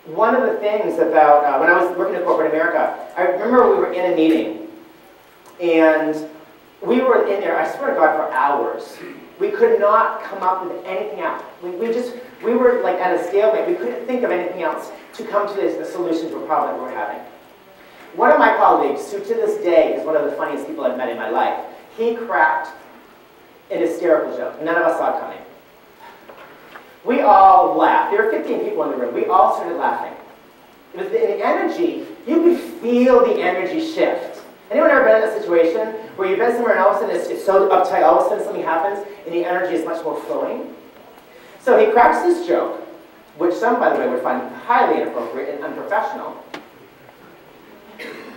one of the things about, when I was working in corporate America, I remember we were in a meeting, and we were in there, I swear to God, for hours. We could not come up with anything else. We were like at a stalemate. We couldn't think of anything else to come to a solution to a problem that we were having. One of my colleagues, who to this day is one of the funniest people I've met in my life, he cracked an hysterical joke. None of us saw it coming. We all laughed. There were 15 people in the room. We all started laughing. It was the energy. You could feel the energy shift. Anyone ever been in a situation where you've been somewhere and all of a sudden it's so uptight, all of a sudden something happens and the energy is much more flowing? So he cracks this joke, which some, by the way, would find highly inappropriate and unprofessional.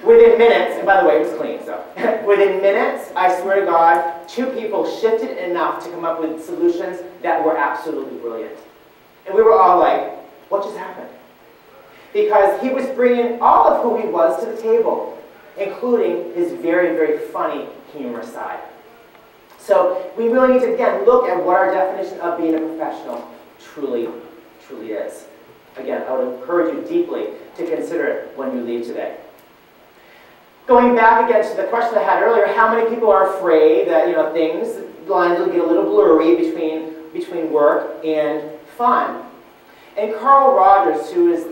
Within minutes, and by the way, it was clean, so. Within minutes, I swear to God, 2 people shifted enough to come up with solutions that were absolutely brilliant. And we were all like, what just happened? Because he was bringing all of who he was to the table, including his very, very funny, humorous side. So we really need to, again, look at what our definition of being a professional truly is. Again, I would encourage you deeply to consider it when you leave today. Going back again to the question I had earlier, how many people are afraid that things, lines will get a little blurry between work and fun? And Carl Rogers, who is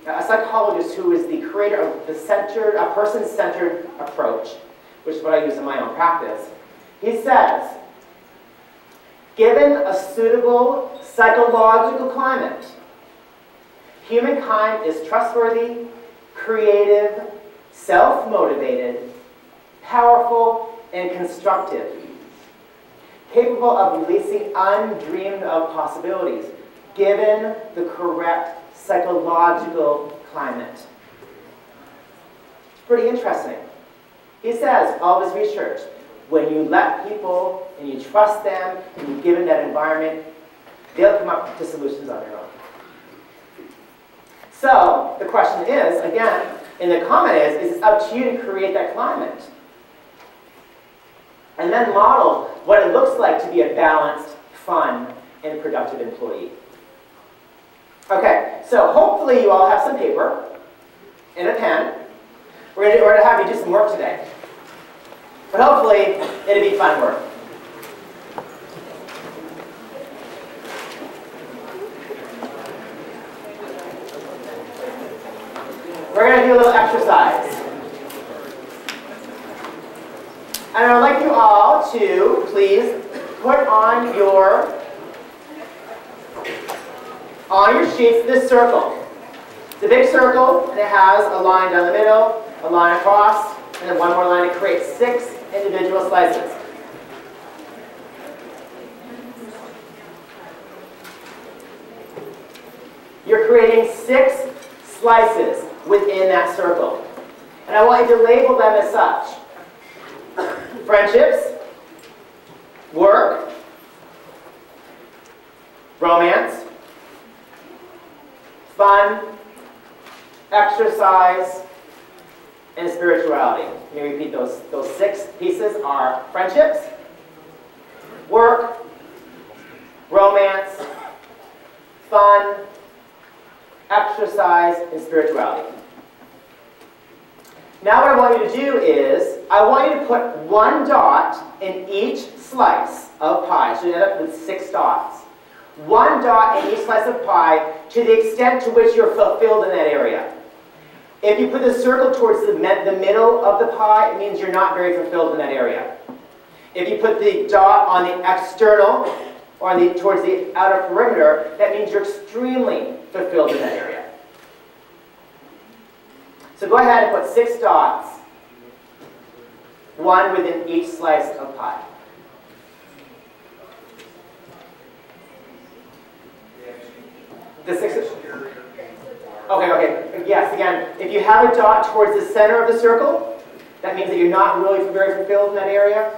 a psychologist who is the creator of a person-centered approach, which is what I use in my own practice, he says, given a suitable psychological climate, humankind is trustworthy, creative, self-motivated, powerful, and constructive, capable of releasing undreamed of possibilities, given the correct psychological climate. It's pretty interesting. He says, all of his research, when you let people and you trust them and you give them that environment, they'll come up to solutions on their own. So the question is, again, and the comment is it's up to you to create that climate. And then model what it looks like to be a balanced, fun, and productive employee. Okay, so hopefully you all have some paper and a pen. We're going to have you do some work today. But hopefully it'll be fun work. We're going to do a little exercise. And I would like you all to please put on your sheets this circle. It's a big circle, and it has a line down the middle, a line across, and then one more line to create 6 individual slices. You're creating 6 slices within that circle. And I want you to label them as such. Friendships, work, romance, fun, exercise, and spirituality. Let me repeat those 6 pieces are friendships, work, romance, fun, exercise, and spirituality. Now what I want you to do is, I want you to put 1 dot in each slice of pie. So you end up with 6 dots. 1 dot in each slice of pie to the extent to which you're fulfilled in that area. If you put the circle towards the middle of the pie, it means you're not very fulfilled in that area. If you put the dot on the external, or towards the outer perimeter, that means you're extremely fulfilled in that area. So go ahead and put 6 dots, 1 within each slice of pie. The 6. Okay. Yes, again, if you have a dot towards the center of the circle, that means that you're not really very fulfilled in that area.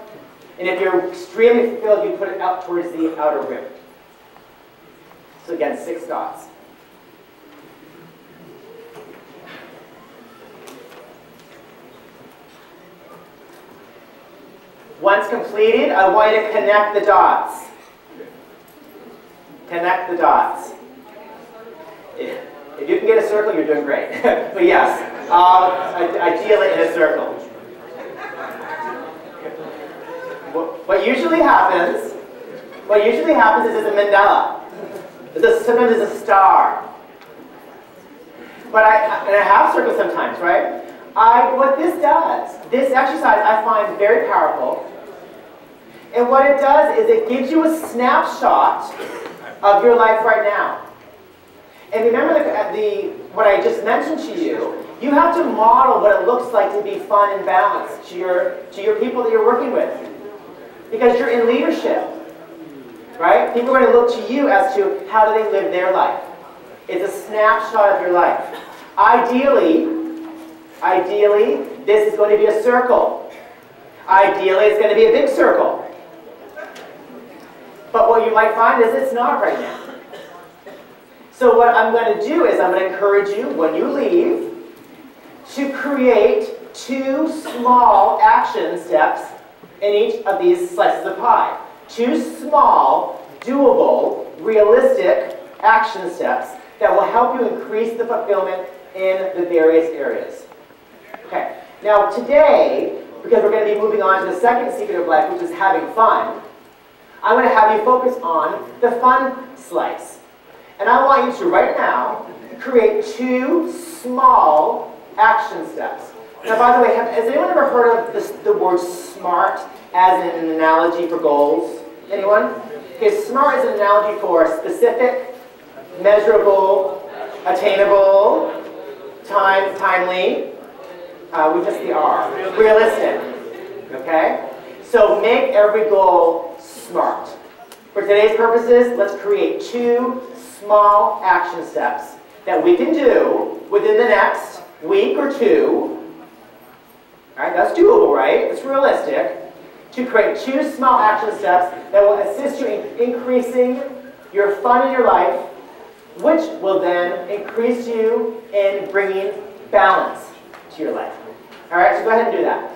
And if you're extremely fulfilled, you put it out towards the outer rim. So again, 6 dots. Once completed, I want you to connect the dots. Connect the dots. If you can get a circle, you're doing great. But yes, ideally in a circle. What usually happens is there's a mandala. Sometimes there's a star. But I have circles sometimes, right? What this does, this exercise I find very powerful. And what it does is it gives you a snapshot of your life right now. And remember what I just mentioned to you, you have to model what it looks like to be fun and balanced to your people that you're working with. Because you're in leadership, right? People are going to look to you as to how do they live their life. It's a snapshot of your life. Ideally, this is going to be a circle. Ideally, it's going to be a big circle. But what you might find is it's not right now. So what I'm going to do is I'm going to encourage you, when you leave, to create 2 small action steps in each of these slices of pie. 2 small, doable, realistic action steps that will help you increase the fulfillment in the various areas. Okay, now today, because we're going to be moving on to the second secret of life, which is having fun, I'm going to have you focus on the fun slice. And I want you to, right now, create 2 small action steps. Now, by the way, has anyone ever heard of the word SMART as an analogy for goals? Anyone? Okay, SMART is an analogy for specific, measurable, attainable, timely. We missed the R. Realistic. Okay? So make every goal SMART. For today's purposes, let's create 2 small action steps that we can do within the next week or 2. All right, that's doable, right? It's realistic. To create 2 small action steps that will assist you in increasing your fun in your life, which will then increase you in bringing balance to your life. All right, so go ahead and do that.